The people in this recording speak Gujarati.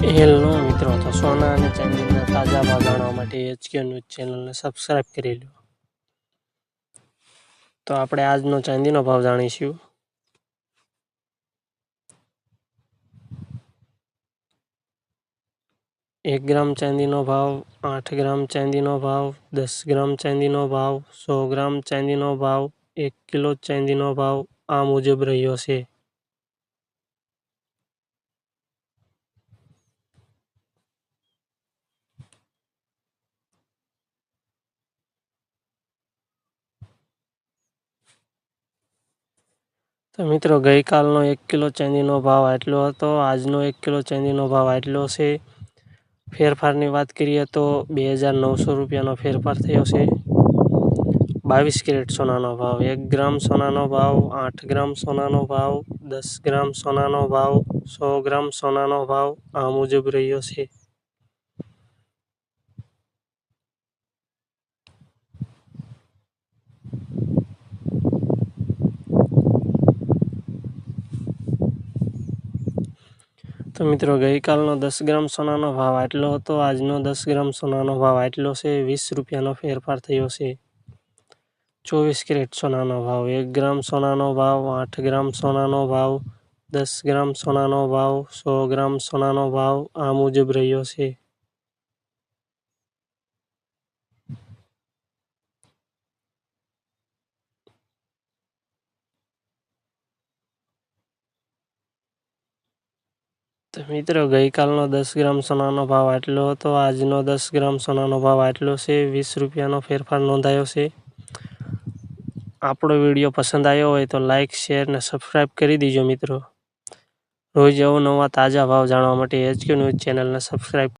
હેલો મિત્રો, તો સોના અને ચાંદીના તાજા ભાવ જાણવા માટે HK ન્યૂઝ ચેનલને સબસ્ક્રાઇબ કરી લો. તો આપણે આજનો ચાંદીનો ભાવ જાણીશું. એક ગ્રામ ચાંદીનો ભાવ, 8 ગ્રામ ચાંદીનો ભાવ, 10 ગ્રામ ચાંદીનો ભાવ, 100 ગ્રામ ચાંદીનો ભાવ, 1 કિલો ચાંદીનો ભાવ આ મુજબ રહ્યો છે. તો મિત્રો, ગઈકાલનો 1 કિલો ચાંદીનો ભાવ આટલો હતો. આજનો 1 કિલો ચાંદીનો ભાવ આટલો છે. ફેરફારની વાત કરીએ તો 2900 રૂપિયાનો ફેરફાર થયો છે. 22 કેરેટ સોનાનો ભાવ, 1 ગ્રામ સોનાનો ભાવ, 8 ગ્રામ સોનાનો ભાવ, 10 ગ્રામ સોનાનો ભાવ, 100 ગ્રામ સોનાનો ભાવ આ મુજબ રહ્યો છે. તો મિત્રો, ગઈકાલનો 10 ગ્રામ સોનાનો ભાવ આટલો હતો. આજનો 10 ગ્રામ સોનાનો ભાવ આટલો છે. 20 રૂપિયાનો ફેરફાર થયો છે. 24 કેરેટ સોનાનો ભાવ, 1 ગ્રામ સોનાનો ભાવ, 8 ગ્રામ સોનાનો ભાવ, 10 ગ્રામ સોનાનો ભાવ, 100 ગ્રામ સોનાનો ભાવ આ મુજબ રહ્યો છે. તો મિત્રો, ગઈકાલનો 10 ગ્રામ સોનાનો ભાવ આટલો હતો. આજનો 10 ગ્રામ સોનાનો ભાવ આટલો છે. 20 રૂપિયાનો ફેરફાર નોંધાયો છે. આપણો વિડીયો પસંદ આવ્યો હોય તો લાઇક, શેર અને સબસ્ક્રાઈબ કરી દીજો મિત્રો. રોજ અવનવા તાજા ભાવ જાણવા માટે HK ન્યૂઝ ચેનલને સબસ્ક્રાઈબ